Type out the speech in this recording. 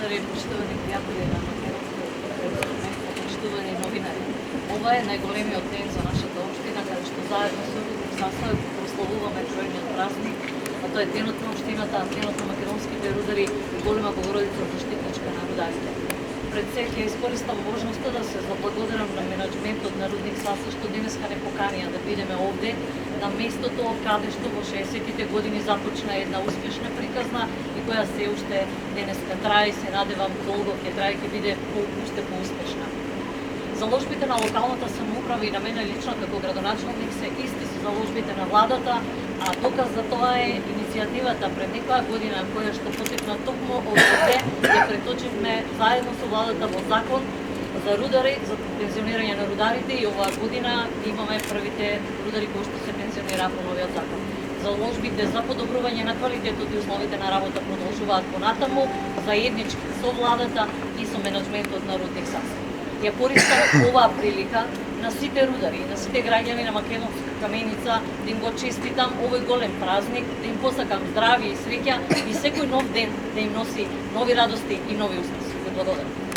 рудари, почитувани пријатели на македонското место, почитувани новинари. Ова е најголемиот ден за нашата општина, каде што заедно со рудник састав прославуваме чојниот празник, а тоа е денот на општината, денот на македонските рудари и голема Богородица заштитничка на рударите. Пред се ќе искористам можноста да се заблагодарам на менаџментот на рудник Саса што денеска не поканија да бидеме овде на местото каде што во 60-тите години започна една успешна приказна и која се уште денеска трае и се надевам долго ќе трае ќе биде уште поуспешна. Заложбите на локалната самоуправа и на мене лично како градоначалник се исти со заложбите на владата, а доказ за тоа е иницијативата пред некоја година која што потекна токму од овде ја преточивме заедно со владата во закон за рудари, за пензионирање на рударите и оваа година имаме првите рудари кои што се пензионираа по новиот закон. Заложбите за подобрување на квалитетот и условите на работа продолжуваат понатаму, заеднички со владата и со менаџментот на рудник Саса. Ја користам оваа прилика на сите рудари, на сите граѓани на Македонска Каменица, да им го честитам овој голем празник, да им посакам здравје и среќа и секој нов ден да им носи нови радости и нови успеси. Благодарам.